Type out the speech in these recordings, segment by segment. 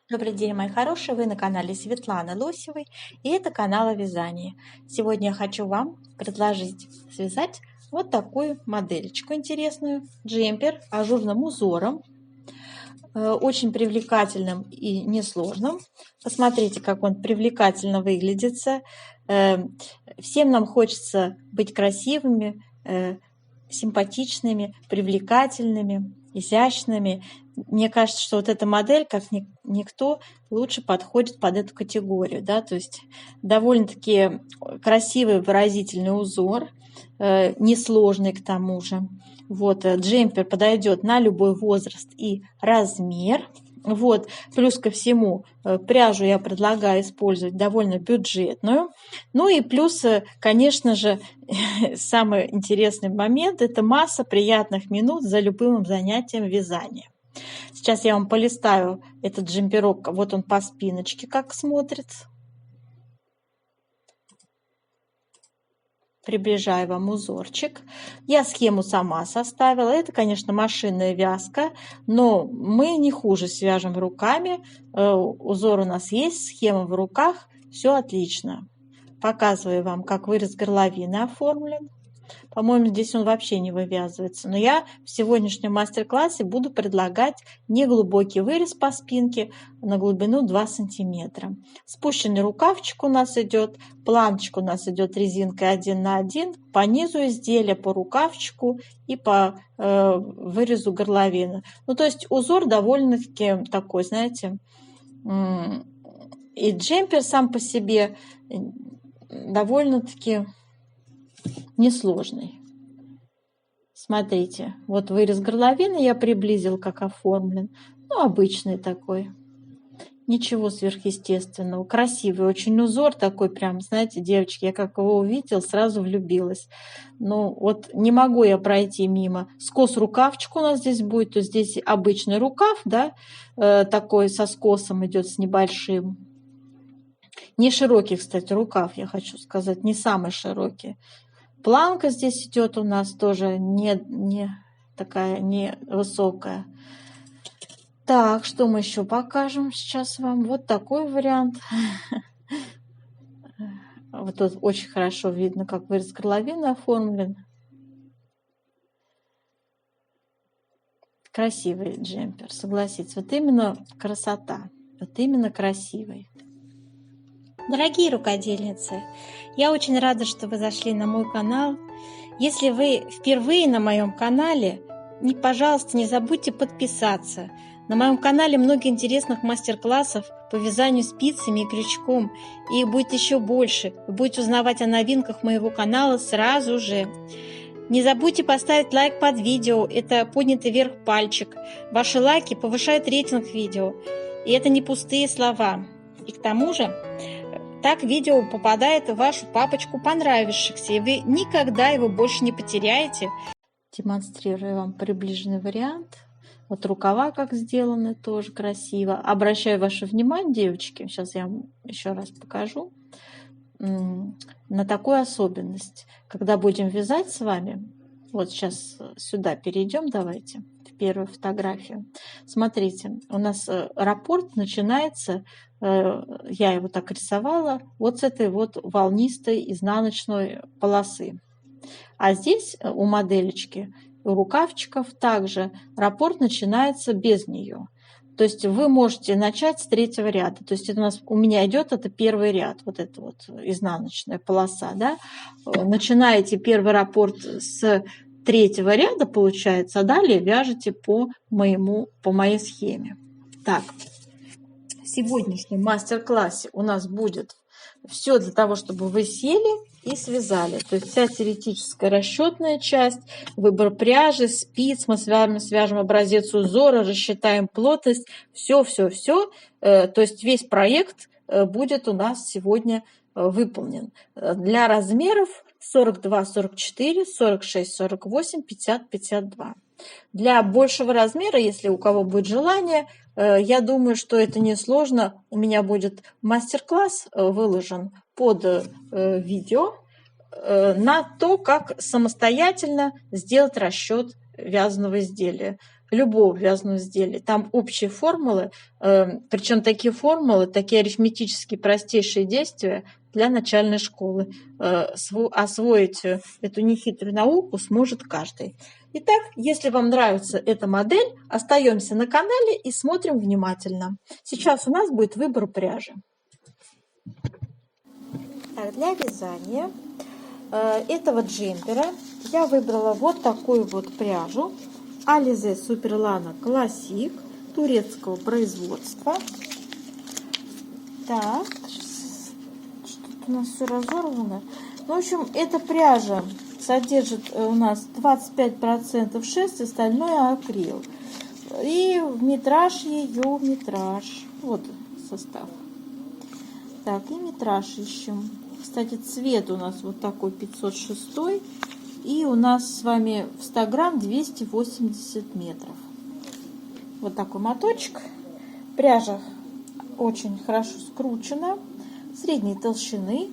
Добрый день, мои хорошие! Вы на канале Светланы Лосевой, и это канал о вязании. Сегодня я хочу вам предложить связать вот такую модельчику интересную, джемпер ажурным узором, очень привлекательным и несложным. Посмотрите, как он привлекательно выглядит. Всем нам хочется быть красивыми, симпатичными, привлекательными, изящными. Мне кажется, что вот эта модель, как никто, лучше подходит под эту категорию. Да? То есть довольно-таки красивый выразительный узор, несложный к тому же. Вот, джемпер подойдет на любой возраст и размер. Вот, плюс ко всему, пряжу я предлагаю использовать довольно бюджетную. Ну и плюс, конечно же, самый интересный момент – это масса приятных минут за любым занятием вязания. Сейчас я вам полистаю этот джемперок, вот он по спиночке как смотрится. Приближаю вам узорчик. Я схему сама составила. Это, конечно, машинная вязка, но мы не хуже свяжем руками. Узор у нас есть, схема в руках, все отлично. Показываю вам, как вырез горловины оформлен. По-моему, здесь он вообще не вывязывается. Но я в сегодняшнем мастер-классе буду предлагать неглубокий вырез по спинке на глубину 2 сантиметра. Спущенный рукавчик у нас идет, планочка у нас идет резинкой 1 на 1, по низу изделия, по рукавчику и по вырезу горловины. Ну, то есть узор довольно-таки такой, знаете, и джемпер сам по себе довольно-таки несложный. Смотрите, вот вырез горловины я приблизил, как оформлен. Ну, обычный такой. Ничего сверхъестественного. Красивый очень узор такой прям, знаете, девочки, я как его увидела, сразу влюбилась. Ну, вот не могу я пройти мимо. Скос рукавчик у нас здесь будет, то есть здесь обычный рукав, да, такой со скосом идет, с небольшим. Не широкий, кстати, рукав, я хочу сказать, не самый широкий. Планка здесь идет у нас тоже не такая, не высокая. Так, что мы еще покажем сейчас вам? Вот такой вариант. Вот тут очень хорошо видно, как вырез горловины оформлен. Красивый джемпер, согласитесь. Вот именно красота, вот именно красивый. Дорогие рукодельницы, я очень рада, что вы зашли на мой канал. Если вы впервые на моем канале, пожалуйста, не забудьте подписаться. На моем канале много интересных мастер-классов по вязанию спицами и крючком. И их будет еще больше. Вы будете узнавать о новинках моего канала сразу же. Не забудьте поставить лайк под видео. Это поднятый вверх пальчик. Ваши лайки повышают рейтинг видео. И это не пустые слова. И к тому же, так видео попадает в вашу папочку понравившихся, и вы никогда его больше не потеряете. Демонстрирую вам приближенный вариант. Вот рукава как сделаны, тоже красиво. Обращаю ваше внимание, девочки, сейчас я вам еще раз покажу, на такую особенность. Когда будем вязать с вами, вот сейчас сюда перейдем, давайте, в первую фотографию. Смотрите, у нас раппорт начинается, я его так рисовала, вот с этой вот волнистой изнаночной полосы. А здесь у модельки, у рукавчиков также раппорт начинается без нее. То есть вы можете начать с 3-го ряда. То есть это у меня идет это 1-й ряд, вот эта вот изнаночная полоса. Да? Начинаете первый раппорт с 3-го ряда, получается, а далее вяжете по моей схеме. Так, в сегодняшнем мастер-классе у нас будет все для того, чтобы вы сели и связали. То есть вся теоретическая расчетная часть, выбор пряжи, спиц, мы с вами свяжем образец узора, рассчитаем плотность, все. То есть весь проект будет у нас сегодня выполнен. Для размеров 42, 44, 46, 48, 50, 52. Для большего размера, если у кого будет желание, я думаю, что это несложно. У меня будет мастер-класс выложен под видео на то, как самостоятельно сделать расчет вязаного изделия. любого вязаного изделия. Там общие формулы, причем такие формулы, такие арифметические простейшие действия для начальной школы. Освоить эту нехитрую науку сможет каждый. Итак, если вам нравится эта модель, остаемся на канале и смотрим внимательно. Сейчас у нас будет выбор пряжи. Так, для вязания этого джемпера я выбрала вот такую вот пряжу Alize Superlana Classic турецкого производства. Так, что-то у нас все разорвано. В общем, эта пряжа содержит у нас 25% шерсть, остальное акрил. И метраж ее, вот состав. Так, и метраж ищем. Кстати, цвет у нас вот такой 506. И у нас с вами в 100 грамм 280 метров. Вот такой моточек. Пряжа очень хорошо скручена. Средней толщины.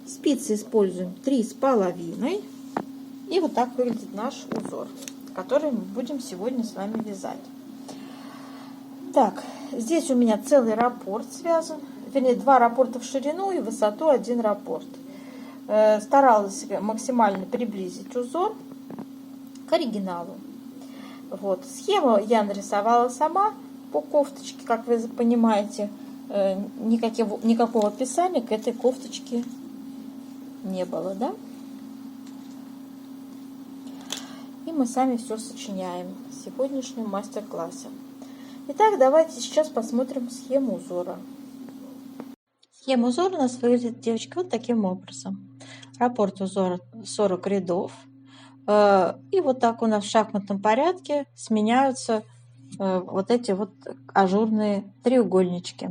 Спицы используем 3,5. И вот так выглядит наш узор, который мы будем сегодня с вами вязать. Так, здесь у меня целый раппорт связан. Вернее, 2 раппорта в ширину и в высоту 1 раппорт. Старалась максимально приблизить узор к оригиналу. Вот. Схему я нарисовала сама по кофточке, как вы понимаете. Никакого описания к этой кофточке не было, да? И мы сами все сочиняем в сегодняшнем мастер-классе. Итак, давайте сейчас посмотрим схему узора. Схема узора у нас выглядит, девочки, вот таким образом. Раппорт узора 40 рядов. И вот так у нас в шахматном порядке сменяются вот эти вот ажурные треугольнички.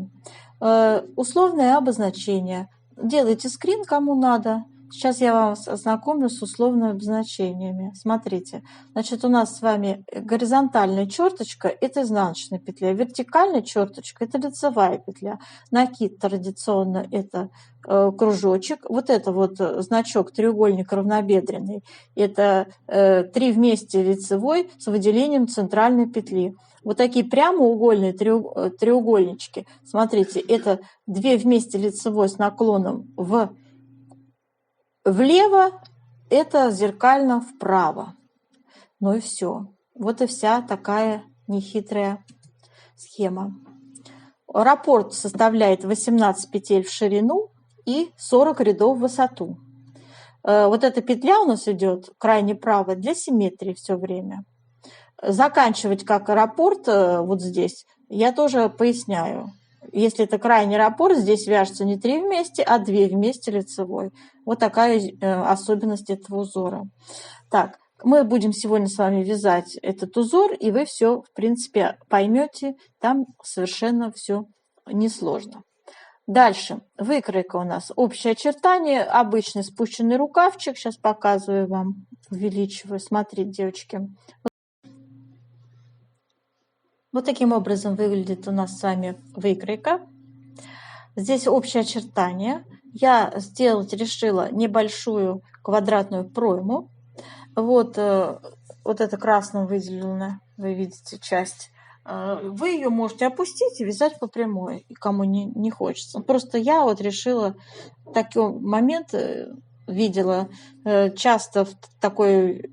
Условное обозначение. Делайте скрин, кому надо. Сейчас я вас ознакомлю с условными обозначениями. Смотрите, значит, у нас с вами горизонтальная черточка – это изнаночная петля, вертикальная черточка – это лицевая петля, накид традиционно – это кружочек, вот это вот значок треугольник равнобедренный – это 3 вместе лицевой с выделением центральной петли. Вот такие прямоугольные треугольнички, смотрите, это 2 вместе лицевой с наклоном влево, это зеркально вправо. Ну и все. Вот и вся такая нехитрая схема. Раппорт составляет 18 петель в ширину и 40 рядов в высоту. Вот эта петля у нас идет крайне правая для симметрии все время. Заканчивать как раппорт вот здесь я тоже поясняю. Если это крайний раппорт, здесь вяжется не 3 вместе, а 2 вместе лицевой. Вот такая особенность этого узора. Так, мы будем сегодня с вами вязать этот узор, и вы все, в принципе, поймете. Там совершенно все несложно. Дальше. Выкройка у нас. Общее очертание. Обычный спущенный рукавчик. Сейчас показываю вам. Увеличиваю. Смотрите, девочки. Вот таким образом выглядит у нас с вами выкройка. Здесь общее очертание. Я сделать решила небольшую квадратную пройму. Вот это красным выделено, вы видите, часть. Вы ее можете опустить и вязать по прямой, кому не хочется. Просто я вот решила такой момент, видела, часто такой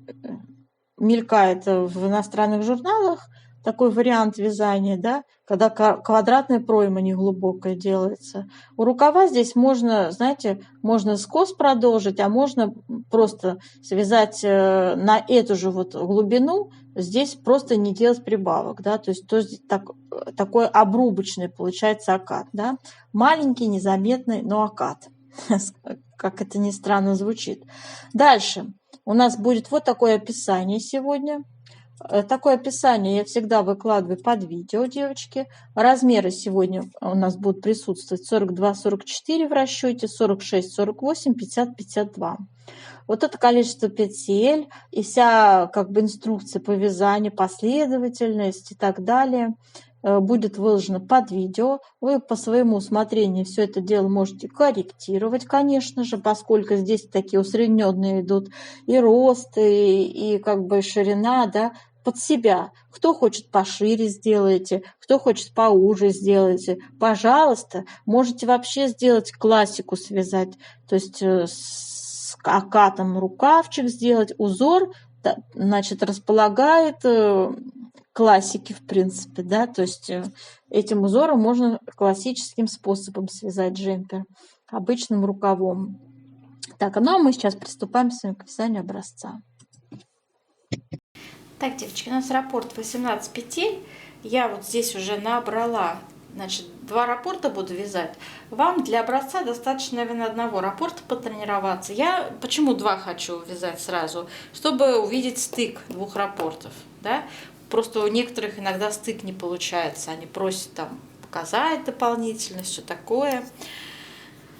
мелькает в иностранных журналах, такой вариант вязания, да, когда квадратная пройма неглубокая делается. У рукава здесь можно, знаете, можно скос продолжить, а можно просто связать на эту же вот глубину, здесь просто не делать прибавок, да, то есть такой обрубочный получается окат, да, маленький, незаметный, но окат, как это ни странно звучит. Дальше у нас будет вот такое описание сегодня. Такое описание я всегда выкладываю под видео, девочки. Размеры сегодня у нас будут присутствовать 42-44 в расчете, 46-48, 50-52. Вот это количество петель и вся как бы инструкция по вязанию, последовательность и так далее будет выложено под видео. Вы по своему усмотрению все это дело можете корректировать, конечно же, поскольку здесь такие усредненные идут и рост, и как бы ширина, да, под себя. Кто хочет пошире, сделайте, кто хочет поуже, сделайте. Пожалуйста, можете вообще сделать классику связать, то есть с окатом рукавчик сделать. Узор, значит, располагает классики, в принципе, да, то есть этим узором можно классическим способом связать джемпер, обычным рукавом. Так, ну а мы сейчас приступаем с вами к вязанию образца. Так, девочки, у нас раппорт 18 петель. Я вот здесь уже набрала, значит, 2 раппорта буду вязать. Вам для образца достаточно, наверное, одного раппорта потренироваться. Я почему 2 хочу вязать сразу? Чтобы увидеть стык 2 раппортов, да? Просто у некоторых иногда стык не получается. Они просят там показать дополнительно, все такое.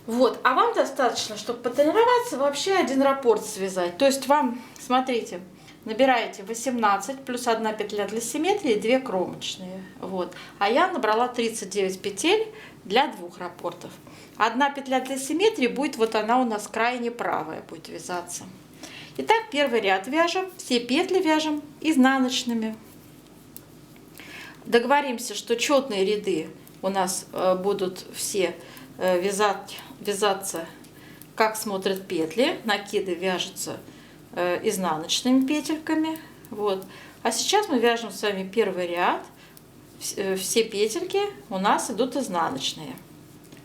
Вот, а вам достаточно, чтобы потренироваться, вообще 1 раппорт связать. То есть вам, смотрите, набираете 18 плюс 1 петля для симметрии и 2 кромочные. Вот. А я набрала 39 петель для 2 раппортов. 1 петля для симметрии будет, вот она у нас крайне правая будет вязаться. Итак, первый ряд вяжем, все петли вяжем изнаночными. Договоримся, что четные ряды у нас будут все вязаться, как смотрят петли. Накиды вяжутся изнаночными петельками. Вот. А сейчас мы вяжем с вами первый ряд. Все петельки у нас идут изнаночные.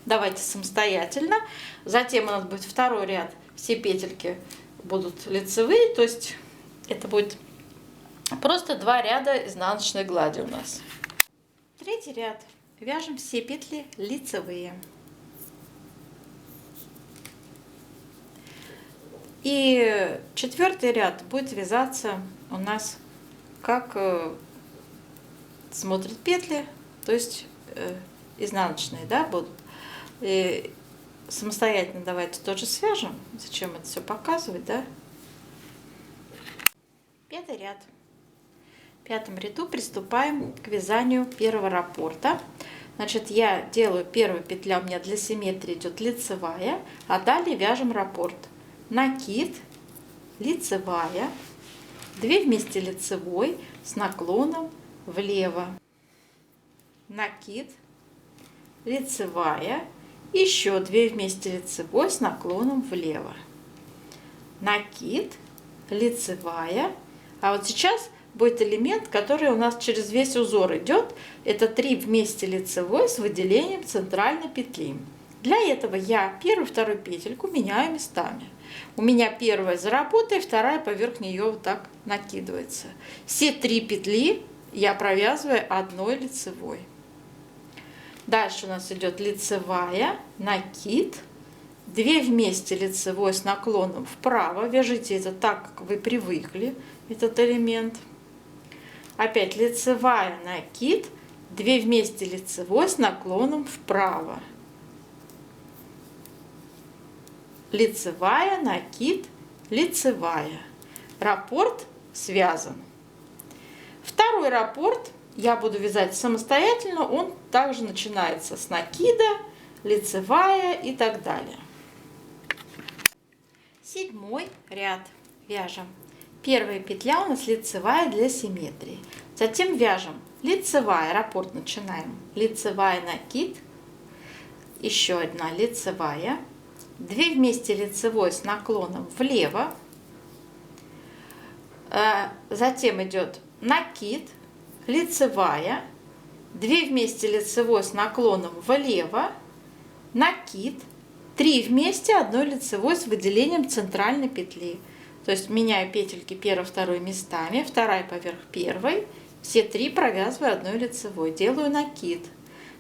Давайте самостоятельно. Затем у нас будет второй ряд. Все петельки будут лицевые, то есть это будет просто 2 ряда изнаночной глади у нас. Третий ряд. Вяжем все петли лицевые. И четвертый ряд будет вязаться у нас как смотрят петли, то есть изнаночные, да, будут. И самостоятельно давайте тоже свяжем. Зачем это все показывать, да? Пятый ряд. В пятом ряду приступаем к вязанию первого раппорта. Значит, я делаю первая петля, у меня для симметрии идет лицевая, а далее вяжем раппорт. Накид, лицевая, 2 вместе лицевой с наклоном влево. Накид, лицевая, еще 2 вместе лицевой с наклоном влево. Накид, лицевая. А вот сейчас будет элемент, который у нас через весь узор идет. Это 3 вместе лицевой с выделением центральной петли. Для этого я первую и вторую петельку меняю местами. У меня первая за работой, вторая поверх нее вот так накидывается. Все 3 петли я провязываю 1 лицевой. Дальше у нас идет лицевая, накид, 2 вместе лицевой с наклоном вправо. Вяжите это так, как вы привыкли, этот элемент. Опять лицевая, накид, 2 вместе лицевой с наклоном вправо. Лицевая, накид, лицевая. Раппорт связан. Второй раппорт я буду вязать самостоятельно. Он также начинается с накида, лицевая и так далее. 7-й ряд вяжем. Первая петля у нас лицевая для симметрии. Затем вяжем лицевая, раппорт начинаем. Лицевая, накид, еще 1 лицевая. 2 вместе лицевой с наклоном влево. Затем идет накид, лицевая, 2 вместе лицевой с наклоном влево, накид, 3 вместе 1 лицевой с выделением центральной петли. То есть меняю петельки 1, 2 местами, вторая поверх первой, все 3 провязываю 1 лицевой, делаю накид.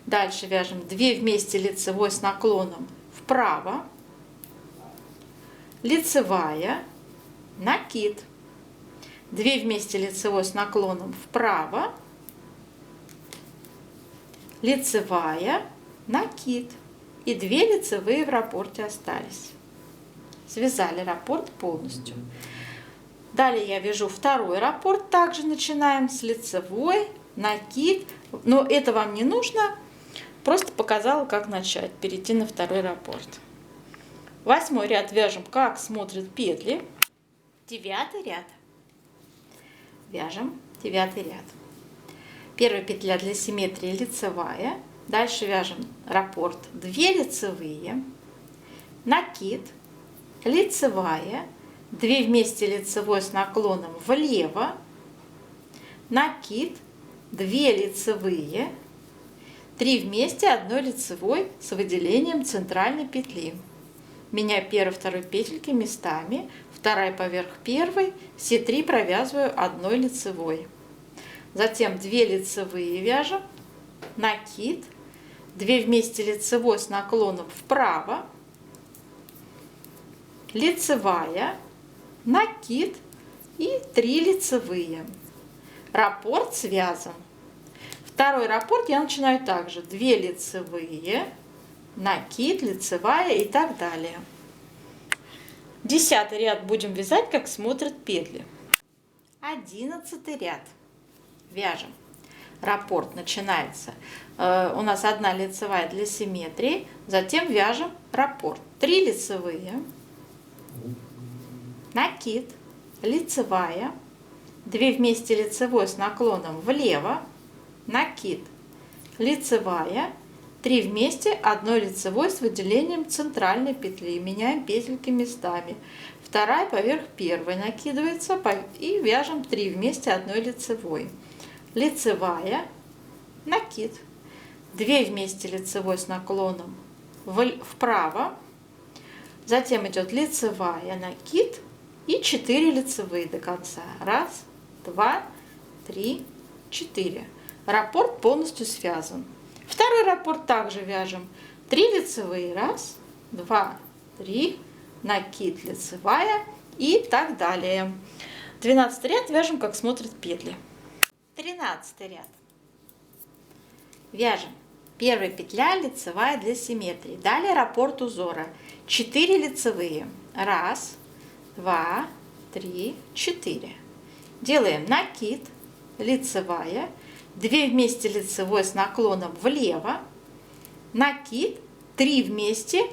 Дальше вяжем 2 вместе лицевой с наклоном вправо, лицевая, накид, 2 вместе лицевой с наклоном вправо, лицевая, накид и 2 лицевые в раппорте остались. Связали раппорт полностью. Далее я вяжу второй раппорт, также начинаем с лицевой, накид, но это вам не нужно, просто показала, как начать, перейти на второй раппорт. 8-й ряд вяжем, как смотрят петли. 9-й ряд вяжем 9 ряд. Первая петля для симметрии лицевая. Дальше вяжем раппорт 2 лицевые, накид, лицевая, 2 вместе лицевой с наклоном влево, накид, 2 лицевые, 3 вместе 1 лицевой с выделением центральной петли. Меняю первой и второй петельки местами, вторая поверх первой, все 3 провязываю 1 лицевой. Затем 2 лицевые вяжем, накид, 2 вместе лицевой с наклоном вправо, лицевая, накид и 3 лицевые. Раппорт связан. Второй раппорт я начинаю также 2 лицевые, накид, лицевая и так далее. 10 ряд будем вязать, как смотрят петли. 11 ряд. Вяжем. Раппорт начинается. У нас 1 лицевая для симметрии. Затем вяжем раппорт. 3 лицевые, накид, лицевая, 2 вместе лицевой с наклоном влево, накид, лицевая, 3 вместе 1 лицевой с выделением центральной петли. Меняем петельки местами. Вторая поверх первой накидывается и вяжем 3 вместе 1 лицевой. Лицевая, накид, 2 вместе лицевой с наклоном вправо, затем идет лицевая, накид и 4 лицевые до конца. 1, 2, 3, 4. Раппорт полностью связан. Второй раппорт также вяжем 3 лицевые, 1, 2, 3, накид, лицевая и так далее. 12 ряд вяжем, как смотрят петли. 13 ряд. Вяжем. Первая петля лицевая для симметрии. Далее раппорт узора. 4 лицевые. 1, 2, 3, 4. Делаем накид, лицевая, 2 вместе лицевой с наклоном влево, накид, 3 вместе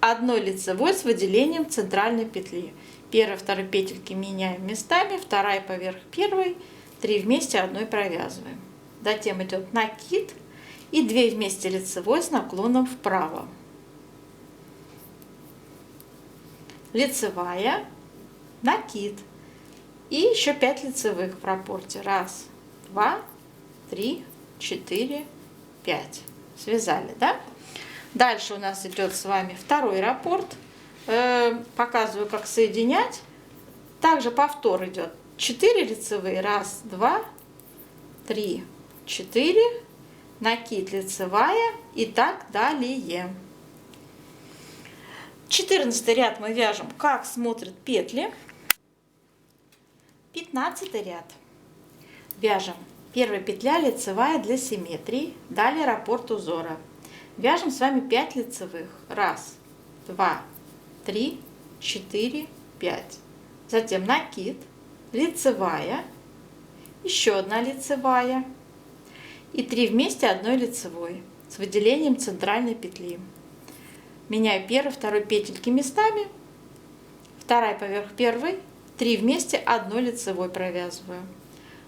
1 лицевой с выделением центральной петли. Первая, вторая петельки меняем местами, вторая поверх первой, 3 вместе 1 провязываем. Затем идет накид и 2 вместе лицевой с наклоном вправо. Лицевая, накид и еще 5 лицевых в раппорте. 1, 2, 3, 4, 5. Связали, да? Дальше у нас идет с вами второй раппорт. Показываю, как соединять. Также повтор идет. 4 лицевые. 1, 2, 3, 4. Накид, лицевая и так далее. 14 ряд мы вяжем, как смотрят петли. 15 ряд. Вяжем. Первая петля лицевая для симметрии. Далее раппорт узора. Вяжем с вами 5 лицевых. 1, 2, 3, 4, 5. Затем накид, лицевая, еще 1 лицевая и 3 вместе 1 лицевой с выделением центральной петли. Меняю первой, второй петельки местами, вторая поверх первой, 3 вместе 1 лицевой провязываю.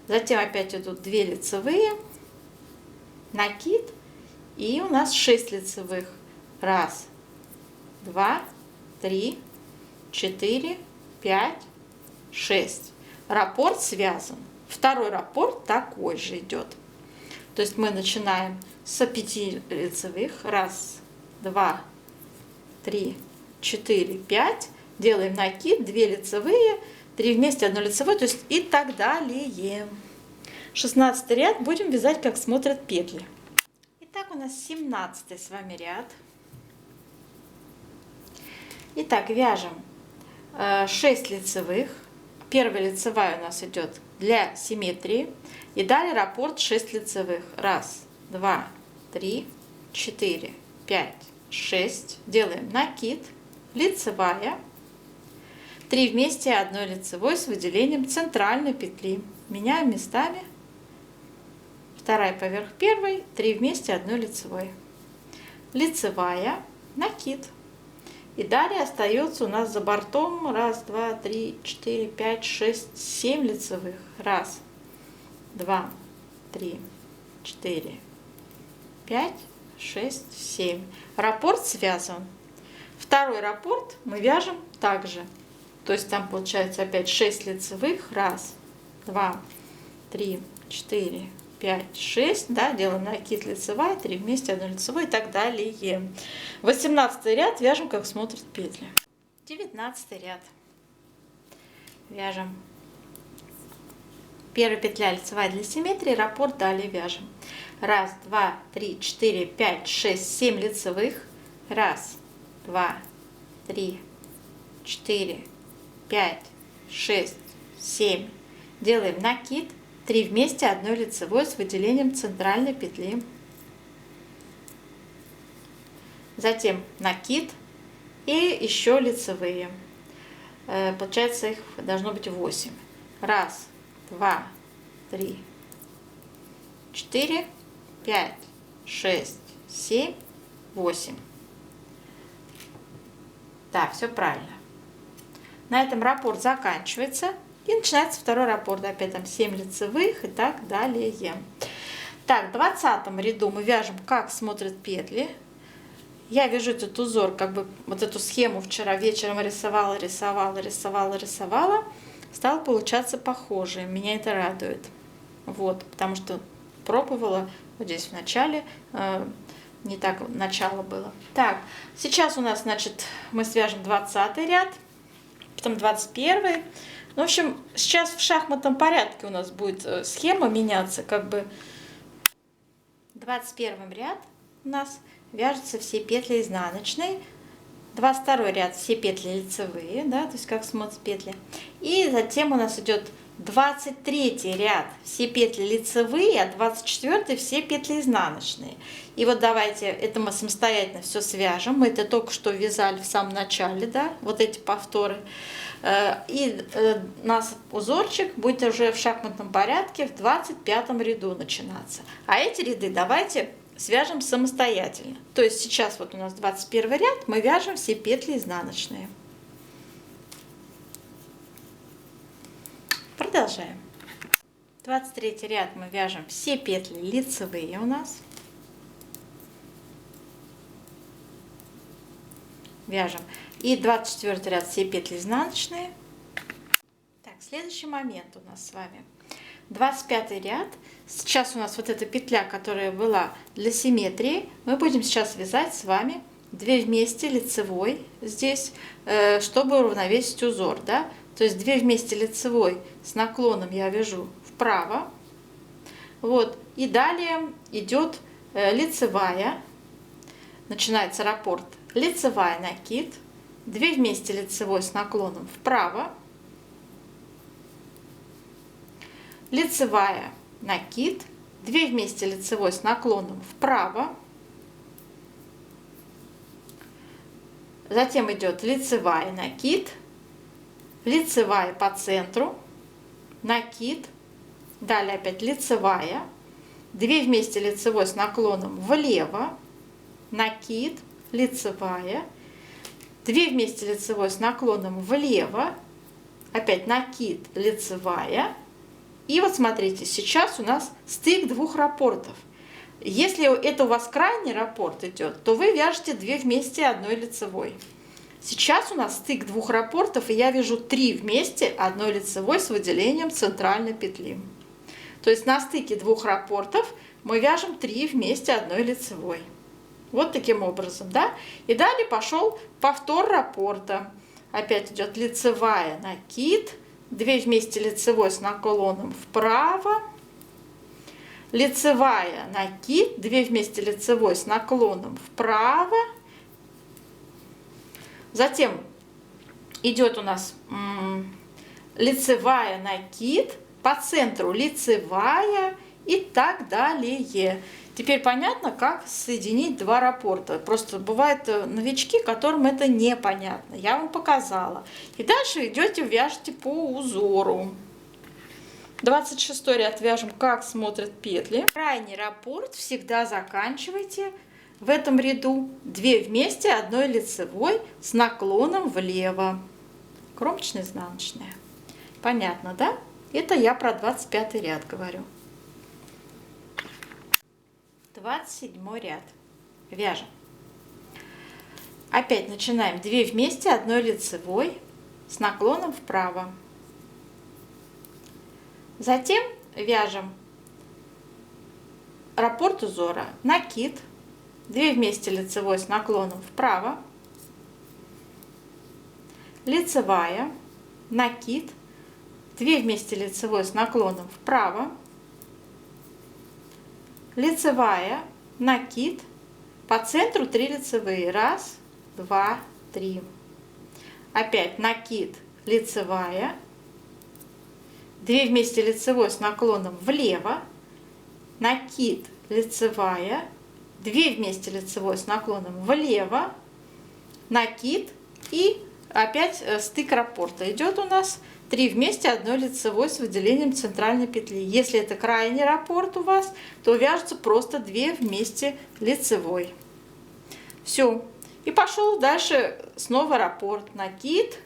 Затем опять идут 2 лицевые, накид и у нас 6 лицевых. 1, 2, 3, 4, 5, 6. Раппорт связан. Второй раппорт такой же идет. То есть мы начинаем с 5 лицевых. 1, 2, 3, 4, 5. Делаем накид, 2 лицевые, 3 вместе 1 лицевой, то есть и так далее. 16 ряд будем вязать, как смотрят петли. Итак, у нас 17 с вами ряд. Итак, вяжем 6 лицевых. Первая лицевая у нас идет для симметрии. И далее раппорт 6 лицевых. 1, 2, 3, 4, 5, 6. Делаем накид, лицевая, 3 вместе 1 лицевой с выделением центральной петли. Меняем местами. Вторая поверх первой, 3 вместе 1 лицевой. Лицевая, накид. И далее остается у нас за бортом 1, 2, 3, 4, 5, 6, 7 лицевых. 1, 2, 3, 4, 5, 6, 7. Раппорт связан. Второй раппорт мы вяжем также. То есть там получается опять 6 лицевых. 1, 2, 3, 4, 5, 6. Да, делаем накид лицевая, 3 вместе, 1 лицевой и так далее. 18 ряд вяжем, как смотрят петли. 19 ряд. Вяжем. Первая петля лицевая для симметрии, раппорт, далее вяжем. 1, 2, 3, 4, 5, 6, 7 лицевых. 1, 2, 3, 4, 5, 6, 7. Делаем накид, 3 вместе, 1 лицевой с выделением центральной петли. Затем накид и еще лицевые. Получается, их должно быть 8. 1, 2, 3, 4, 5, 6, 7, 8. Да, все правильно. На этом раппорт заканчивается. И начинается второй раппорт. Опять там 7 лицевых и так далее. Так, в 20 ряду мы вяжем, как смотрят петли. Я вяжу этот узор, как бы вот эту схему вчера вечером рисовала. Стало получаться похоже. Меня это радует. Вот, потому что пробовала вот здесь в начале. Не так начало было. Так, сейчас у нас, значит, мы свяжем 20 ряд, потом 21. Ну, в общем, сейчас в шахматном порядке у нас будет схема меняться, как бы. 21 ряд у нас вяжутся все петли изнаночной. 22 ряд все петли лицевые, да, то есть как смотрят петли. И затем у нас идет 23 ряд, все петли лицевые, а 24 все петли изнаночные. И вот давайте это мы самостоятельно все свяжем. Мы это только что вязали в самом начале, да, вот эти повторы. И у нас узорчик будет уже в шахматном порядке в 25 ряду начинаться. А эти ряды давайте свяжем самостоятельно. То есть сейчас вот у нас 21 ряд, мы вяжем все петли изнаночные. Продолжаем. 23 ряд мы вяжем все петли лицевые у нас. Вяжем. И 24 ряд все петли изнаночные. Так, следующий момент у нас с вами. 25 ряд. Сейчас у нас вот эта петля, которая была для симметрии. Мы будем сейчас вязать с вами 2 вместе лицевой здесь, чтобы уравновесить узор, да? То есть 2 вместе лицевой с наклоном я вяжу вправо. Вот. И далее идет лицевая. Начинается раппорт. Лицевая накид. 2 вместе лицевой с наклоном вправо. Лицевая накид. 2 вместе лицевой с наклоном вправо. Затем идет лицевая накид. Лицевая по центру, накид, далее опять лицевая, 2 вместе лицевой с наклоном влево, накид, лицевая, 2 вместе лицевой с наклоном влево, опять накид, лицевая. И вот смотрите, сейчас у нас стык 2 раппортов. Если это у вас крайний раппорт идет, то вы вяжете 2 вместе 1 лицевой. Сейчас у нас стык 2 раппортов, и я вяжу 3 вместе 1 лицевой с выделением центральной петли. То есть на стыке 2 раппортов мы вяжем 3 вместе 1 лицевой. Вот таким образом, да? И далее пошел повтор раппорта. Опять идет лицевая накид, 2 вместе лицевой с наклоном вправо, лицевая накид, 2 вместе лицевой с наклоном вправо. Затем идет у нас лицевая накид, по центру лицевая и так далее. Теперь понятно, как соединить 2 раппорта. Просто бывают новички, которым это непонятно. Я вам показала. И дальше идете, вяжете по узору. 26 ряд вяжем, как смотрят петли. Крайний раппорт всегда заканчивайте в этом ряду 2 вместе 1 лицевой с наклоном влево. Кромочная, изнаночная. Понятно, да? Это я про 25 ряд говорю. 27 ряд. Вяжем. Опять начинаем 2 вместе, 1 лицевой с наклоном вправо. Затем вяжем раппорт узора, накид, 2 вместе лицевой с наклоном вправо, лицевая, накид, 2 вместе лицевой с наклоном вправо, лицевая, накид, по центру 3 лицевые, 1, 2, 3, опять накид, лицевая, 2 вместе лицевой с наклоном влево, накид, лицевая, 2 вместе лицевой с наклоном влево, накид и опять стык раппорта. Идет у нас 3 вместе, 1 лицевой с выделением центральной петли. Если это крайний раппорт у вас, то вяжется просто 2 вместе лицевой. Все. И пошел дальше снова раппорт, накид,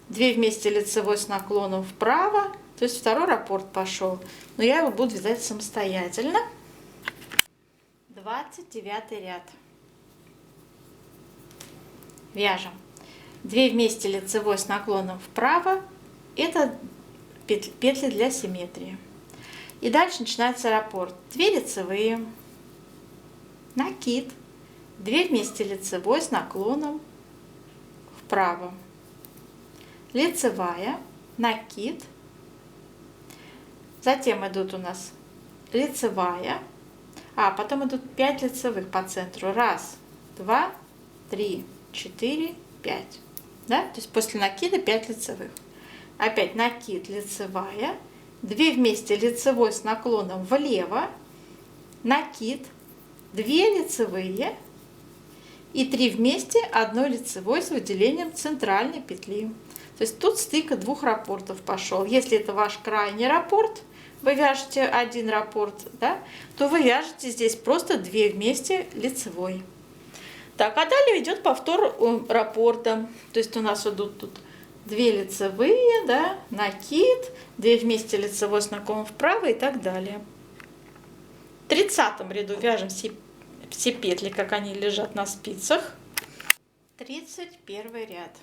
2 вместе лицевой с наклоном вправо. То есть второй раппорт пошел, но я его буду вязать самостоятельно. 29 ряд. Вяжем 2 вместе лицевой с наклоном вправо. Это петли для симметрии. И дальше начинается раппорт. 2 лицевые, накид, 2 вместе лицевой с наклоном вправо, лицевая, накид. Затем идут у нас лицевая, потом идут 5 лицевых по центру. 1, 2, 3, 4, 5. Да? То есть после накида 5 лицевых. Опять накид, лицевая, 2 вместе лицевой с наклоном влево, накид, 2 лицевые и 3 вместе, 1 лицевой с выделением центральной петли. То есть тут стык 2 раппортов пошел. Если это ваш крайний раппорт, вы вяжете 1 раппорт, да, то вы вяжете здесь просто 2 вместе лицевой. Так, а далее идет повтор раппорта. То есть у нас идут тут 2 лицевые, да, накид, 2 вместе лицевой с наклоном вправо и так далее. В 30 ряду вяжем все петли, как они лежат на спицах. 31 ряд.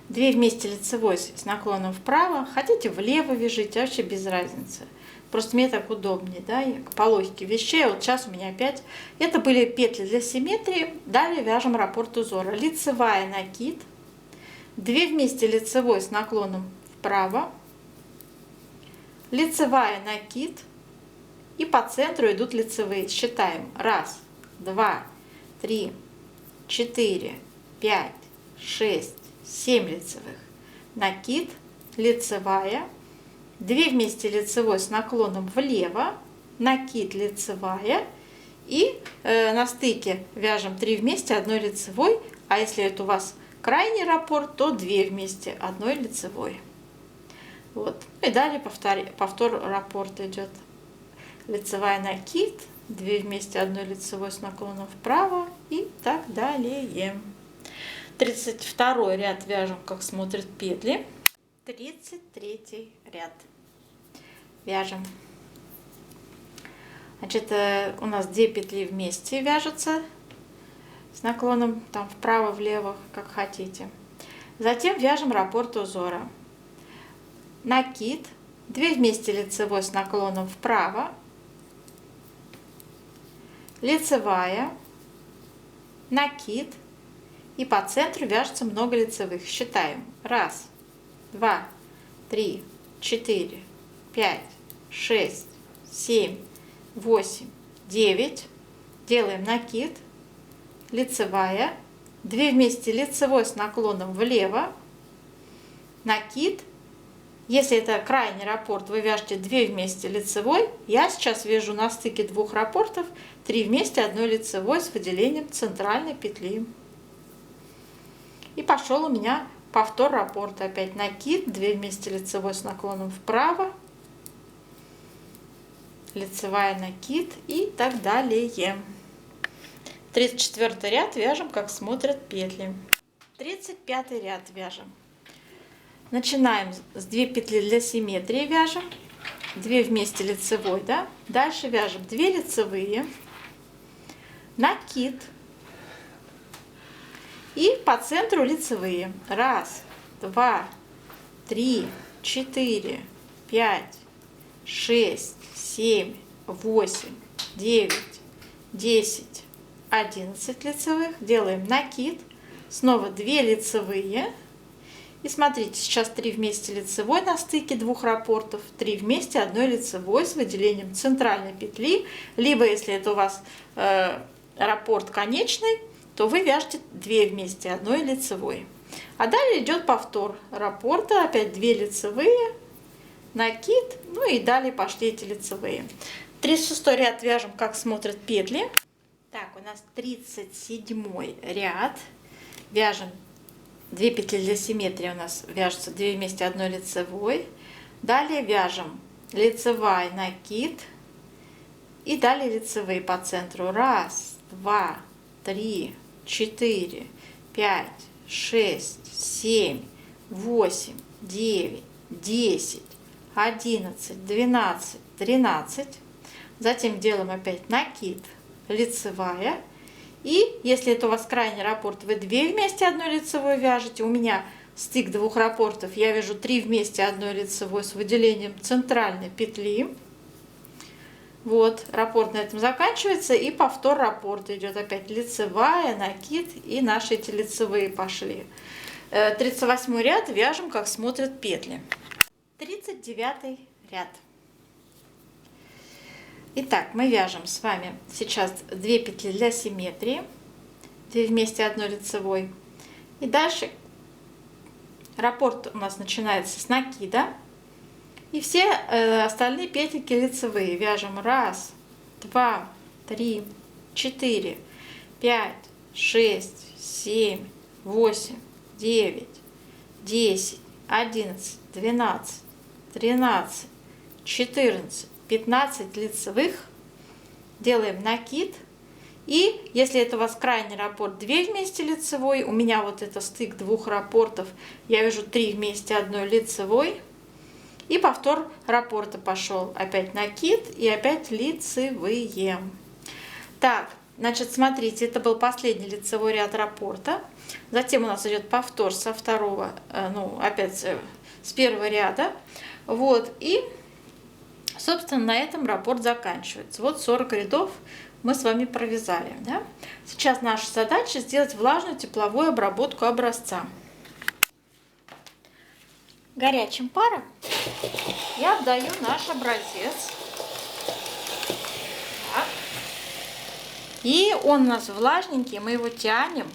2 вместе лицевой с наклоном вправо, хотите влево вяжите, вообще без разницы. Просто мне так удобнее, да, по логике вещей. Вот сейчас у меня опять. Это были петли для симметрии. Далее вяжем раппорт узора. Лицевая, накид, 2 вместе лицевой с наклоном вправо, лицевая, накид, и по центру идут лицевые. Считаем. 1, 2, 3, 4, 5, 6, 7 лицевых. Накид, лицевая, 2 вместе лицевой с наклоном влево, накид, лицевая, и на стыке вяжем 3 вместе, 1 лицевой, а если это у вас крайний раппорт, то 2 вместе, 1 лицевой. Вот. И далее повтор раппорта идет. Лицевая, накид, 2 вместе, 1 лицевой с наклоном вправо и так далее. 32 ряд вяжем, как смотрят петли. 33 ряд. Вяжем. Значит, у нас 2 петли вместе вяжутся с наклоном там вправо-влево, как хотите. Затем вяжем раппорт узора. Накид, 2 вместе лицевой с наклоном вправо, лицевая, накид, и по центру вяжется много лицевых. Считаем. 1, 2, 3, 4, 5, 6, 7, 8, 9. Делаем накид, лицевая, 2 вместе лицевой с наклоном влево, накид. Если это крайний раппорт, вы вяжете 2 вместе лицевой. Я сейчас вяжу на стыке 2 раппортов 3 вместе, 1 лицевой с выделением центральной петли. И пошел у меня повтор раппорта. Опять накид, 2 вместе лицевой с наклоном вправо, лицевая, накид и так далее. 34 ряд вяжем, как смотрят петли. 35 ряд вяжем. Начинаем с 2 петли для симметрии вяжем. 2 вместе лицевой, да? Дальше вяжем 2 лицевые, накид и по центру лицевые. 1, 2, 3, 4, 5, 6, 7, 8, 9, 10, 11 лицевых. Делаем накид, снова 2 лицевые. И смотрите, сейчас 3 вместе лицевой на стыке 2 раппортов, 3 вместе 1 лицевой с выделением центральной петли. Либо, если это у вас раппорт конечный, то вы вяжете 2 вместе 1 лицевой. А далее идет повтор раппорта, опять 2 лицевые, накид, ну и далее пошли эти лицевые. 36 ряд вяжем, как смотрят петли. Так, у нас 37 ряд. Вяжем 2 петли для симметрии, у нас вяжутся 2 вместе 1 лицевой. Далее вяжем лицевая, накид и далее лицевые по центру. 1, 2, 3, 4, 5, 6, 7, 8, 9, 10, 11, 12, 13. Затем делаем опять накид, лицевая. И если это у вас крайний раппорт, вы 2 вместе 1 лицевой вяжете. У меня стык 2 раппортов, я вяжу 3 вместе 1 лицевой с выделением центральной петли. Вот, раппорт на этом заканчивается, и повтор раппорта идет опять лицевая, накид, и наши эти лицевые пошли. 38 ряд вяжем, как смотрят петли. 39 ряд. Итак, мы вяжем с вами сейчас 2 петли для симметрии, 2 вместе 1 лицевой. И дальше раппорт у нас начинается с накида. И все остальные петельки лицевые вяжем 1, 2, 3, 4, 5, 6, 7, 8, 9, 10, 11, 12, 13, 14, 15 лицевых. Делаем накид. И если это у вас крайний раппорт 2 вместе лицевой, у меня вот это стык 2 раппортов, я вяжу 3 вместе 1 лицевой. И повтор раппорта пошел. Опять накид и опять лицевые. Так, значит, смотрите, это был последний лицевой ряд раппорта. Затем у нас идет повтор со второго, ну, опять с первого ряда. Вот, и, собственно, на этом раппорт заканчивается. Вот 40 рядов мы с вами провязали. Да? Сейчас наша задача сделать влажную тепловую обработку образца. Горячим паром я отдаю наш образец. Так. И он у нас влажненький, мы его тянем.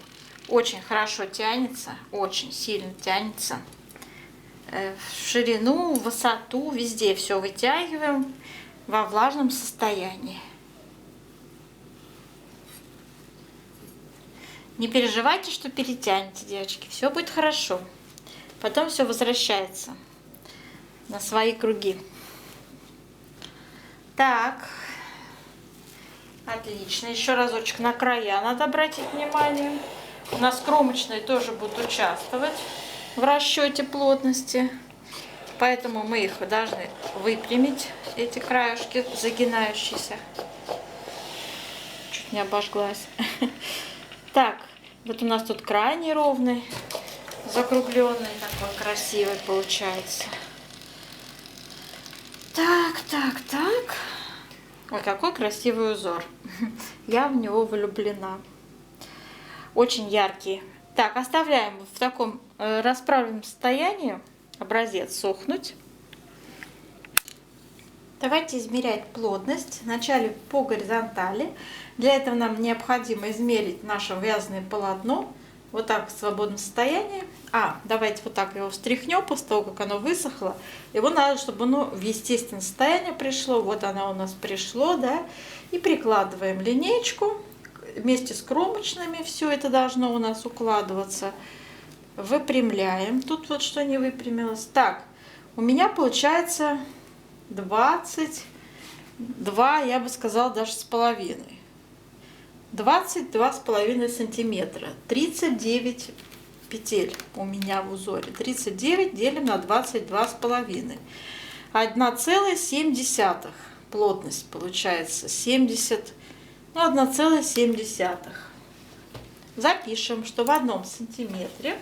Очень хорошо тянется, очень сильно тянется. В ширину, в высоту, везде все вытягиваем во влажном состоянии. Не переживайте, что перетянете, девочки, все будет хорошо. Потом все возвращается на свои круги. Так, отлично. Еще разочек на края надо обратить внимание. У нас кромочные тоже будут участвовать в расчете плотности. Поэтому мы их должны выпрямить, эти краешки загинающиеся. Чуть не обожглась. Так, вот у нас тут край неровный. Закругленный такой красивый получается. Так, так, так. Ой, какой красивый узор. Я в него влюблена. Очень яркий. Так, оставляем в таком расправленном состоянии образец сохнуть. Давайте измерять плотность. Вначале по горизонтали. Для этого нам необходимо измерить наше вязаное полотно. Вот так в свободном состоянии. Давайте вот так его встряхнем после того, как оно высохло. Его надо, чтобы оно в естественное состояние пришло. Вот оно у нас пришло, да. И прикладываем линеечку. Вместе с кромочными все это должно у нас укладываться. Выпрямляем. Тут вот что не выпрямилось. Так, у меня получается 22, я бы сказала, даже с половиной. 22,5 сантиметра. 39 петель у меня в узоре. 39 делим на 22,5. 1,7 плотность получается 70, ну 1,7. Запишем, что в 1 сантиметре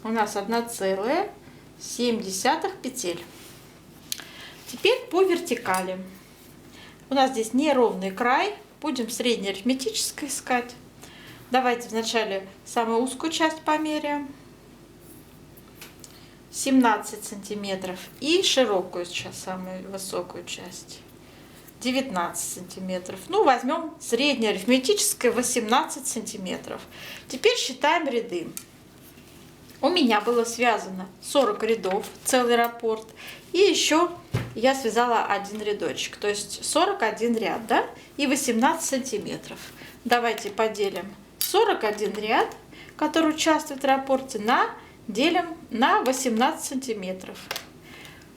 у нас 1,7 петель. Теперь по вертикали. У нас здесь неровный край, будем среднеарифметическое искать. Давайте вначале самую узкую часть померяем. 17 сантиметров. И широкую сейчас, самую высокую часть. 19 сантиметров. Ну, возьмем среднеарифметическое 18 сантиметров. Теперь считаем ряды. У меня было связано 40 рядов, целый раппорт. И еще я связала один рядочек. То есть 41 ряд, да? И 18 сантиметров. Давайте поделим 41 ряд, который участвует в раппорте, делим на 18 сантиметров.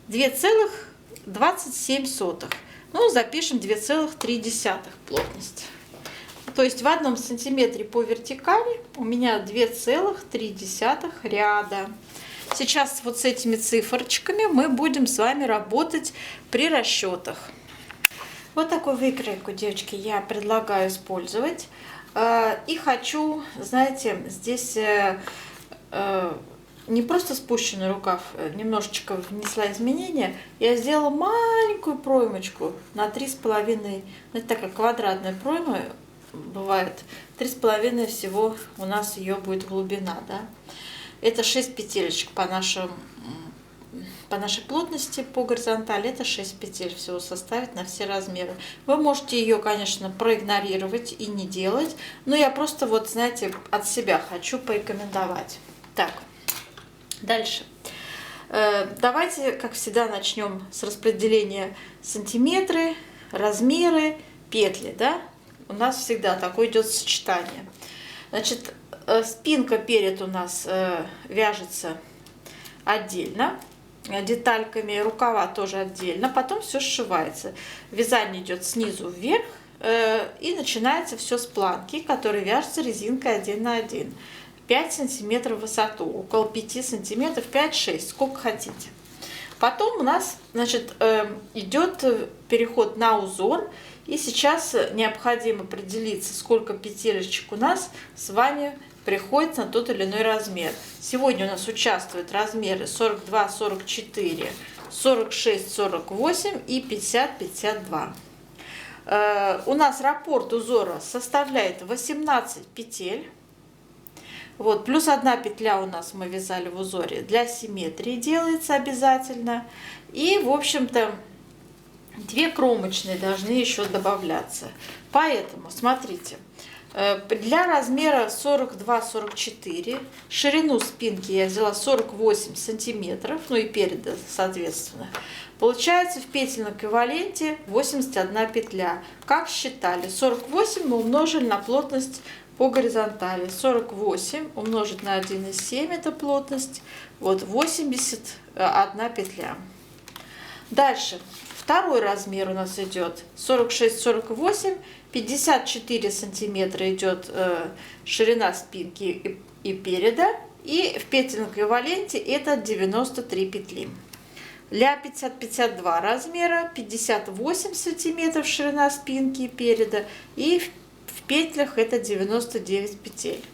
2,27. Ну, запишем 2,3 плотность. То есть в 1 сантиметре по вертикали у меня 2,3 ряда. Сейчас вот с этими циферочками мы будем с вами работать при расчетах. Вот такую выкройку, девочки, я предлагаю использовать. И хочу, знаете, здесь не просто спущенный рукав, немножечко внесла изменения. Я сделала маленькую проймочку на 3,5, это такая квадратная пройма бывает, 3,5 всего у нас ее будет глубина, да. Это 6 петелечек по нашей плотности, по горизонтали это 6 петель всего составит на все размеры. Вы можете ее, конечно, проигнорировать и не делать, но я просто вот, знаете, от себя хочу порекомендовать. Так, дальше. Давайте, как всегда, начнем с распределения сантиметры, размеры, петли, да. У нас всегда такое идет сочетание. Значит, спинка перед у нас вяжется отдельно, детальками, рукава тоже отдельно, потом все сшивается. Вязание идет снизу вверх, и начинается все с планки, которая вяжется резинкой 1 на 1. 5 сантиметров в высоту, около 5 сантиметров, 5-6, сколько хотите. Потом у нас, значит, идет переход на узор. И сейчас необходимо определиться, сколько петелечек у нас с вами приходится на тот или иной размер. Сегодня у нас участвуют размеры 42, 44, 46, 48 и 50, 52. У нас раппорт узора составляет 18 петель. Вот, плюс 1 петля у нас мы вязали в узоре для симметрии делается обязательно. И, в общем-то, 2 кромочные должны еще добавляться. Поэтому, смотрите, для размера 42-44 ширину спинки я взяла 48 сантиметров, ну и переда, соответственно. Получается в петельном эквиваленте 81 петля. Как считали? 48 мы умножили на плотность по горизонтали. 48 умножить на 1,7 это плотность. Вот 81 петля. Дальше. Второй размер у нас идет 46-48, 54 сантиметра идет ширина спинки и переда, и в петельном эквиваленте это 93 петли. Для 50-52 размера 58 сантиметров ширина спинки и переда, и в петлях это 99 петель.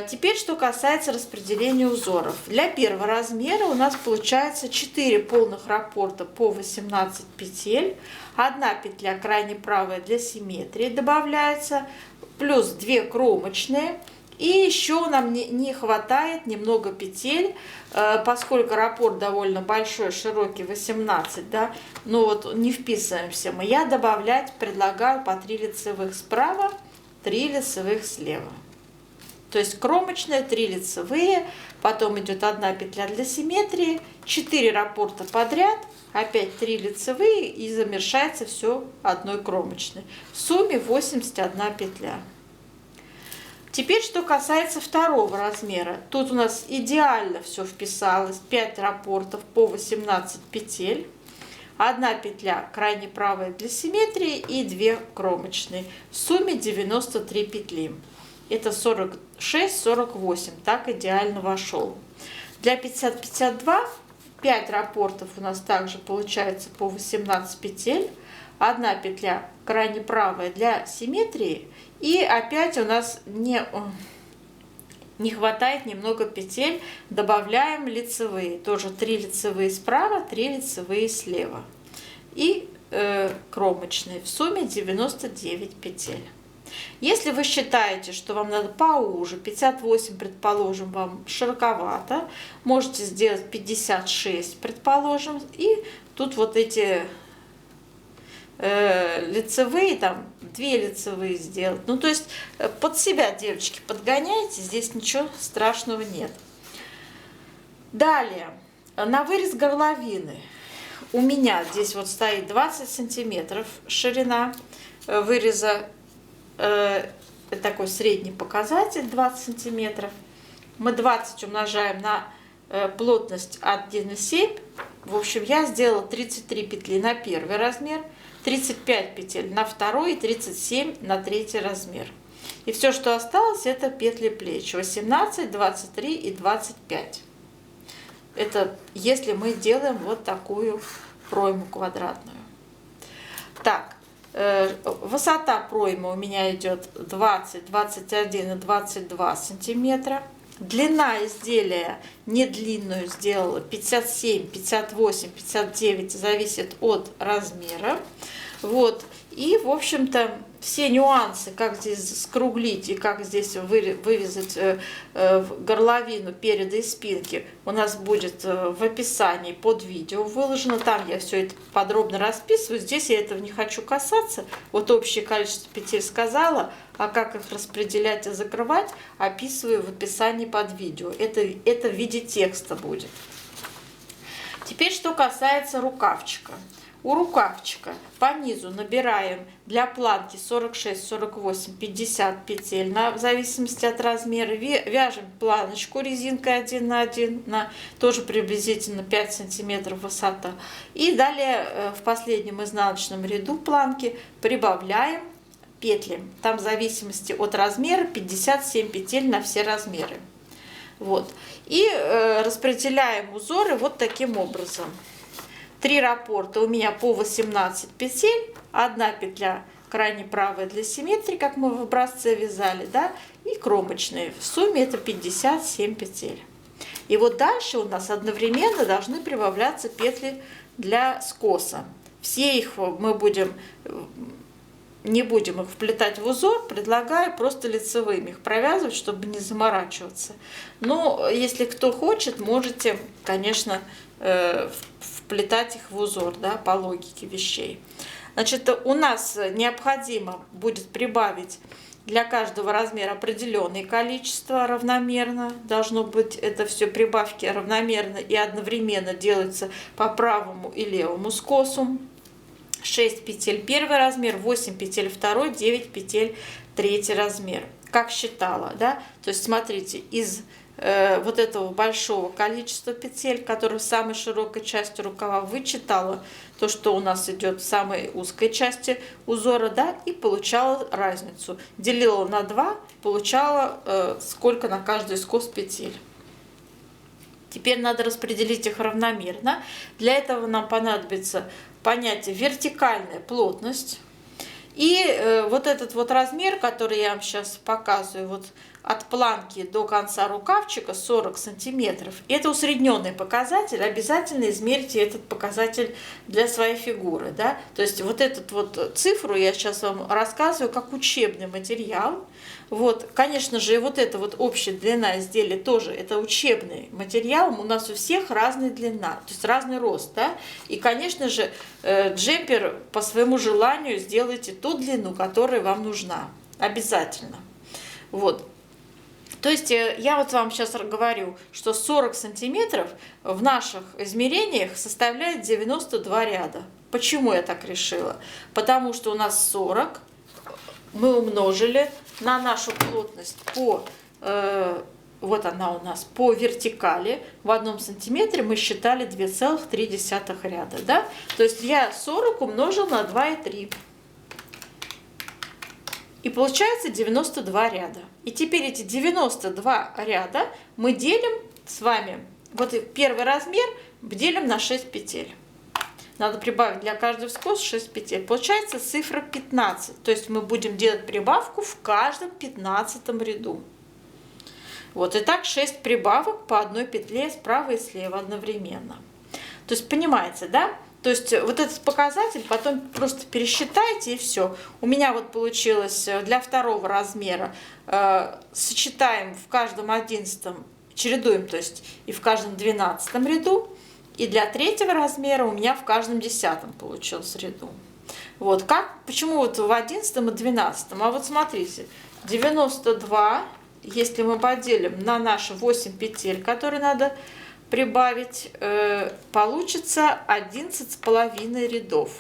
Теперь, что касается распределения узоров. Для первого размера у нас получается 4 полных раппорта по 18 петель. 1 петля крайне правая для симметрии добавляется, плюс 2 кромочные. И еще нам не хватает немного петель, поскольку раппорт довольно большой, широкий, 18, да, но вот не вписываемся мы. Я добавлять предлагаю по 3 лицевых справа, 3 лицевых слева. То есть кромочная, 3 лицевые, потом идет 1 петля для симметрии, 4 раппорта подряд, опять 3 лицевые и замешается все одной кромочной. В сумме 81 петля. Теперь, что касается второго размера. Тут у нас идеально все вписалось, 5 раппортов по 18 петель. 1 петля крайне правая для симметрии и 2 кромочные. В сумме 93 петли. Это 46-48, так идеально вошел. Для 50-52 5 раппортов у нас также получается по 18 петель. Одна петля крайне правая для симметрии. И опять у нас не хватает немного петель. Добавляем лицевые. Тоже 3 лицевые справа, 3 лицевые слева. И кромочные. В сумме 99 петель. Если вы считаете, что вам надо поуже, 58, предположим, вам широковато, можете сделать 56, предположим, и тут вот эти лицевые, там 2 лицевые сделать. Ну, то есть под себя, девочки, подгоняйте, здесь ничего страшного нет. Далее, на вырез горловины у меня здесь вот стоит 20 сантиметров ширина выреза. Такой средний показатель 20 сантиметров. Мы 20 умножаем на плотность 1,7. В общем, я сделала 33 петли на первый размер, 35 петель на второй и 37 на третий размер. И все, что осталось, это петли плеч 18, 23 и 25. Это если мы делаем вот такую пройму квадратную. Так. Высота проймы у меня идет 20, 21 и 22 сантиметра. Длина изделия не длинную сделала 57, 58, 59, зависит от размера. Вот. И, в общем-то, все нюансы, как здесь скруглить и как здесь вывязать горловину переда и спинки, у нас будет в описании под видео выложено. Там я все это подробно расписываю. Здесь я этого не хочу касаться. Вот общее количество петель сказала, а как их распределять и закрывать, описываю в описании под видео. Это в виде текста будет. Теперь, что касается рукавчика. У рукавчика по низу набираем для планки 46, 48, 50 петель, в зависимости от размера. Вяжем планочку резинкой 1 на 1, тоже приблизительно 5 сантиметров высота. И далее в последнем изнаночном ряду планки прибавляем петли. Там в зависимости от размера 57 петель на все размеры. Вот. И распределяем узоры вот таким образом. 3 раппорта у меня по 18 петель, 1 петля крайне правая для симметрии, как мы в образце вязали, да, и кромочные. В сумме это 57 петель. И вот дальше у нас одновременно должны прибавляться петли для скоса. Все их мы не будем их вплетать в узор, предлагаю просто лицевыми их провязывать, чтобы не заморачиваться. Но если кто хочет, можете, конечно, вплетать их в узор, да, по логике вещей. Значит, у нас необходимо будет прибавить для каждого размера определенное количество равномерно. Должно быть это все прибавки равномерно и одновременно делаются по правому и левому скосу. 6 петель первый размер, 8 петель второй, 9 петель третий размер. Как считала, да? То есть смотрите, из вот этого большого количества петель, которые в самой широкой части рукава, вычитала то, что у нас идет в самой узкой части узора, да, и получала разницу. Делила на 2, получала сколько на каждый скос петель. Теперь надо распределить их равномерно. Для этого нам понадобится понятие вертикальная плотность. И вот этот вот размер, который я вам сейчас показываю, вот от планки до конца рукавчика 40 сантиметров. Это усредненный показатель. Обязательно измерьте этот показатель для своей фигуры. Да? То есть вот эту вот цифру я сейчас вам рассказываю как учебный материал. Вот, конечно же, и вот эта вот общая длина изделия тоже это учебный материал. У нас у всех разная длина, то есть разный рост. Да? И, конечно же, джемпер по своему желанию сделайте ту длину, которая вам нужна. Обязательно. Вот. То есть я вот вам сейчас говорю, что 40 сантиметров в наших измерениях составляет 92 ряда. Почему я так решила? Потому что у нас 40 мы умножили на нашу плотность по, вот она у нас, по вертикали. В 1 сантиметре мы считали 2,3 ряда. Да? То есть я 40 умножила на 2,3. И получается 92 ряда. И теперь эти 92 ряда мы делим с вами вот первый размер делим на 6 петель. Надо прибавить для каждого скос 6 петель. Получается цифра 15. То есть мы будем делать прибавку в каждом 15 ряду. Вот и так 6 прибавок по одной петле справа и слева одновременно. То есть понимаете, да? То есть вот этот показатель потом просто пересчитайте и все. У меня вот получилось для второго размера сочетаем в каждом 11, чередуем, то есть и в каждом 12 ряду. И для третьего размера у меня в каждом 10 получился ряду. Вот как, почему вот в 11 и 12? А вот смотрите, 92, если мы поделим на наши 8 петель, которые надо прибавить, получится 11,5 рядов.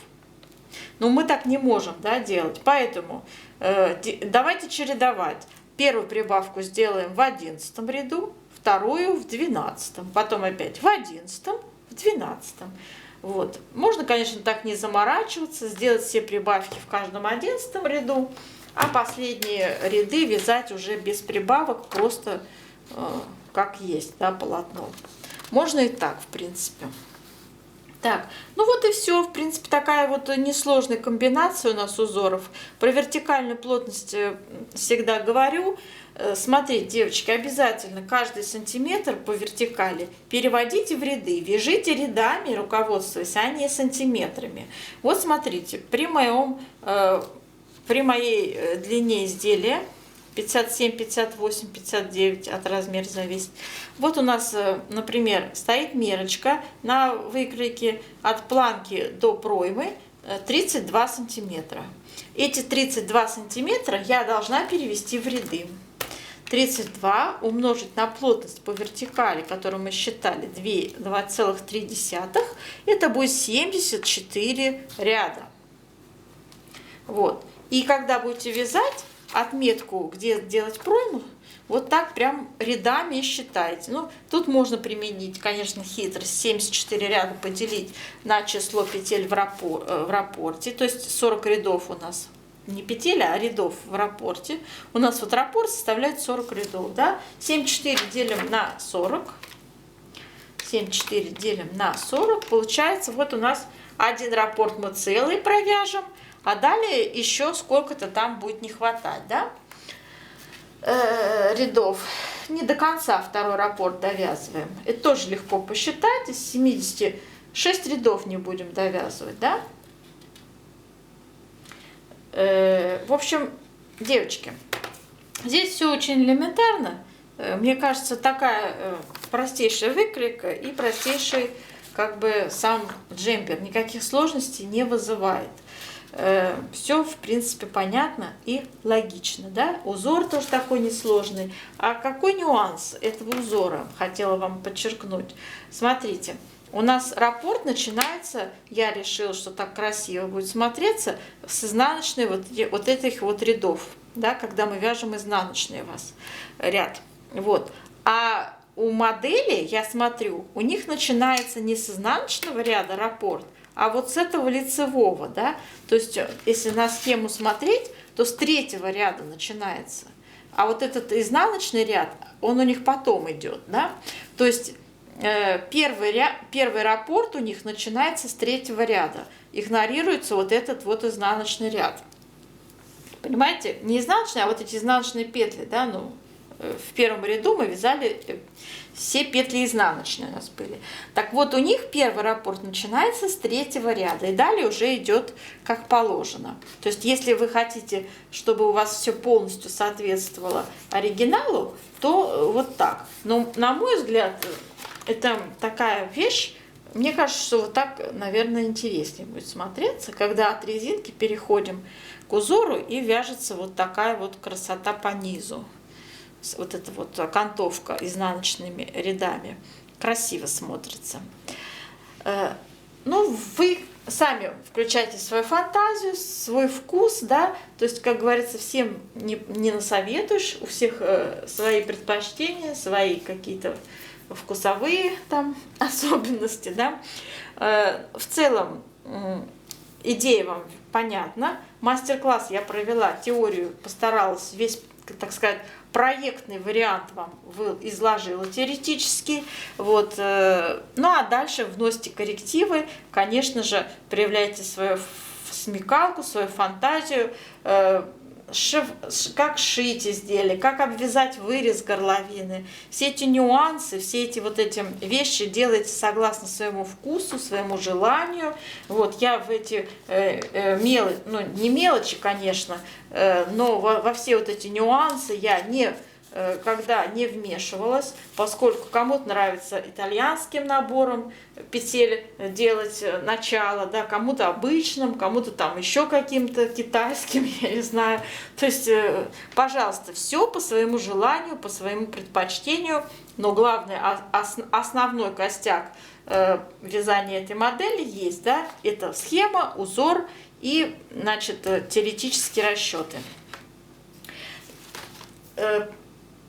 Но мы так не можем, да, делать, поэтому давайте чередовать. Первую прибавку сделаем в 11 ряду, вторую в 12, потом опять в 11, в 12. Вот. Можно, конечно, так не заморачиваться, сделать все прибавки в каждом 11 ряду, а последние ряды вязать уже без прибавок, просто как есть, да, полотно. Можно и так, в принципе. Так, ну вот и все. В принципе, такая вот несложная комбинация у нас узоров. Про вертикальную плотность всегда говорю. Смотрите, девочки, обязательно каждый сантиметр по вертикали переводите в ряды. Вяжите рядами, руководствуясь, а не сантиметрами. Вот смотрите, при моей длине изделия 57, 58, 59 от размера зависит. Вот у нас, например, стоит мерочка на выкройке от планки до проймы 32 сантиметра. Эти 32 сантиметра я должна перевести в ряды. 32 умножить на плотность по вертикали, которую мы считали, 2,3, это будет 74 ряда. Вот. И когда будете вязать, отметку, где делать пройму, вот так прям рядами считайте. Ну, тут можно применить, конечно, хитрость. 74 ряда поделить на число петель в раппорте. То есть 40 рядов у нас. Не петель, а рядов в раппорте. У нас вот раппорт составляет 40 рядов. Да? 74 делим на 40. 74 делим на 40. Получается, вот у нас один раппорт мы целый провяжем. А далее еще сколько-то там будет не хватать, да? Рядов. Не до конца второй раппорт довязываем. Это тоже легко посчитать. Из 76 рядов не будем довязывать, да? В общем, девочки, здесь все очень элементарно. Мне кажется, такая простейшая выкройка и простейший как бы сам джемпер. Никаких сложностей не вызывает. Все, в принципе, понятно и логично, да? Узор тоже такой несложный. А какой нюанс этого узора хотела вам подчеркнуть? Смотрите, у нас раппорт начинается, я решила, что так красиво будет смотреться, с изнаночной вот этих вот рядов, да, когда мы вяжем изнаночный у вас ряд. Вот. А у модели, я смотрю, у них начинается не с изнаночного ряда раппорт, а вот с этого лицевого, да, то есть если на схему смотреть, то с третьего ряда начинается, а вот этот изнаночный ряд, он у них потом идет, да, то есть первый раппорт у них начинается с третьего ряда, игнорируется вот этот вот изнаночный ряд, понимаете, не изнаночный, а вот эти изнаночные петли, да, ну, в первом ряду мы вязали все петли изнаночные у нас были. Так вот, у них первый раппорт начинается с третьего ряда, и далее уже идет как положено. То есть, если вы хотите, чтобы у вас все полностью соответствовало оригиналу, то вот так. Но, на мой взгляд, это такая вещь, мне кажется, что вот так, наверное, интереснее будет смотреться, когда от резинки переходим к узору и вяжется вот такая вот красота по низу. Вот эта вот окантовка изнаночными рядами красиво смотрится. Ну, вы сами включайте свою фантазию, свой вкус, да, то есть, как говорится, всем не насоветуешь, у всех свои предпочтения, свои какие-то вкусовые там особенности, да. В целом идея вам понятна. Мастер-класс я провела, теорию постаралась весь так сказать, проектный вариант вам изложила теоретически. Вот. Ну а дальше вносите коррективы, конечно же, проявляйте свою смекалку, свою фантазию, как шить изделие, как обвязать вырез горловины. Все эти нюансы, все эти вот эти вещи делайте согласно своему вкусу, своему желанию. Вот я в эти мелочи, ну не мелочи, конечно, но во все вот эти нюансы я никогда не вмешивалась, поскольку кому-то нравится итальянским набором петель делать начало, да, кому-то обычным, кому-то там еще каким-то китайским, я не знаю. То есть, пожалуйста, все по своему желанию, по своему предпочтению, но главное, основной костяк вязания этой модели есть, да, это схема, узор и, значит, теоретические расчеты.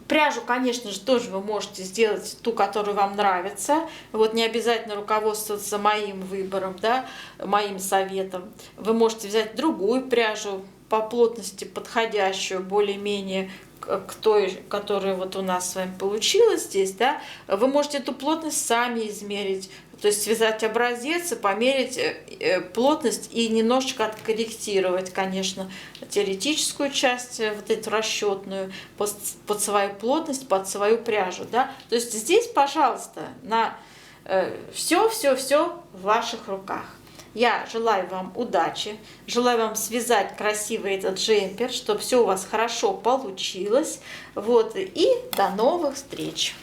Пряжу, конечно же, тоже вы можете сделать ту, которая вам нравится. Вот не обязательно руководствоваться моим выбором, да, моим советом. Вы можете взять другую пряжу по плотности подходящую, более-менее к той, которая вот у нас с вами получилась здесь, да. Вы можете эту плотность сами измерить. То есть связать образец и померить плотность и немножечко откорректировать, конечно, теоретическую часть, вот эту расчетную, под свою плотность, под свою пряжу. Да? То есть здесь, пожалуйста, на все в ваших руках. Я желаю вам удачи, желаю вам связать красивый этот джемпер, чтобы все у вас хорошо получилось. Вот, и до новых встреч!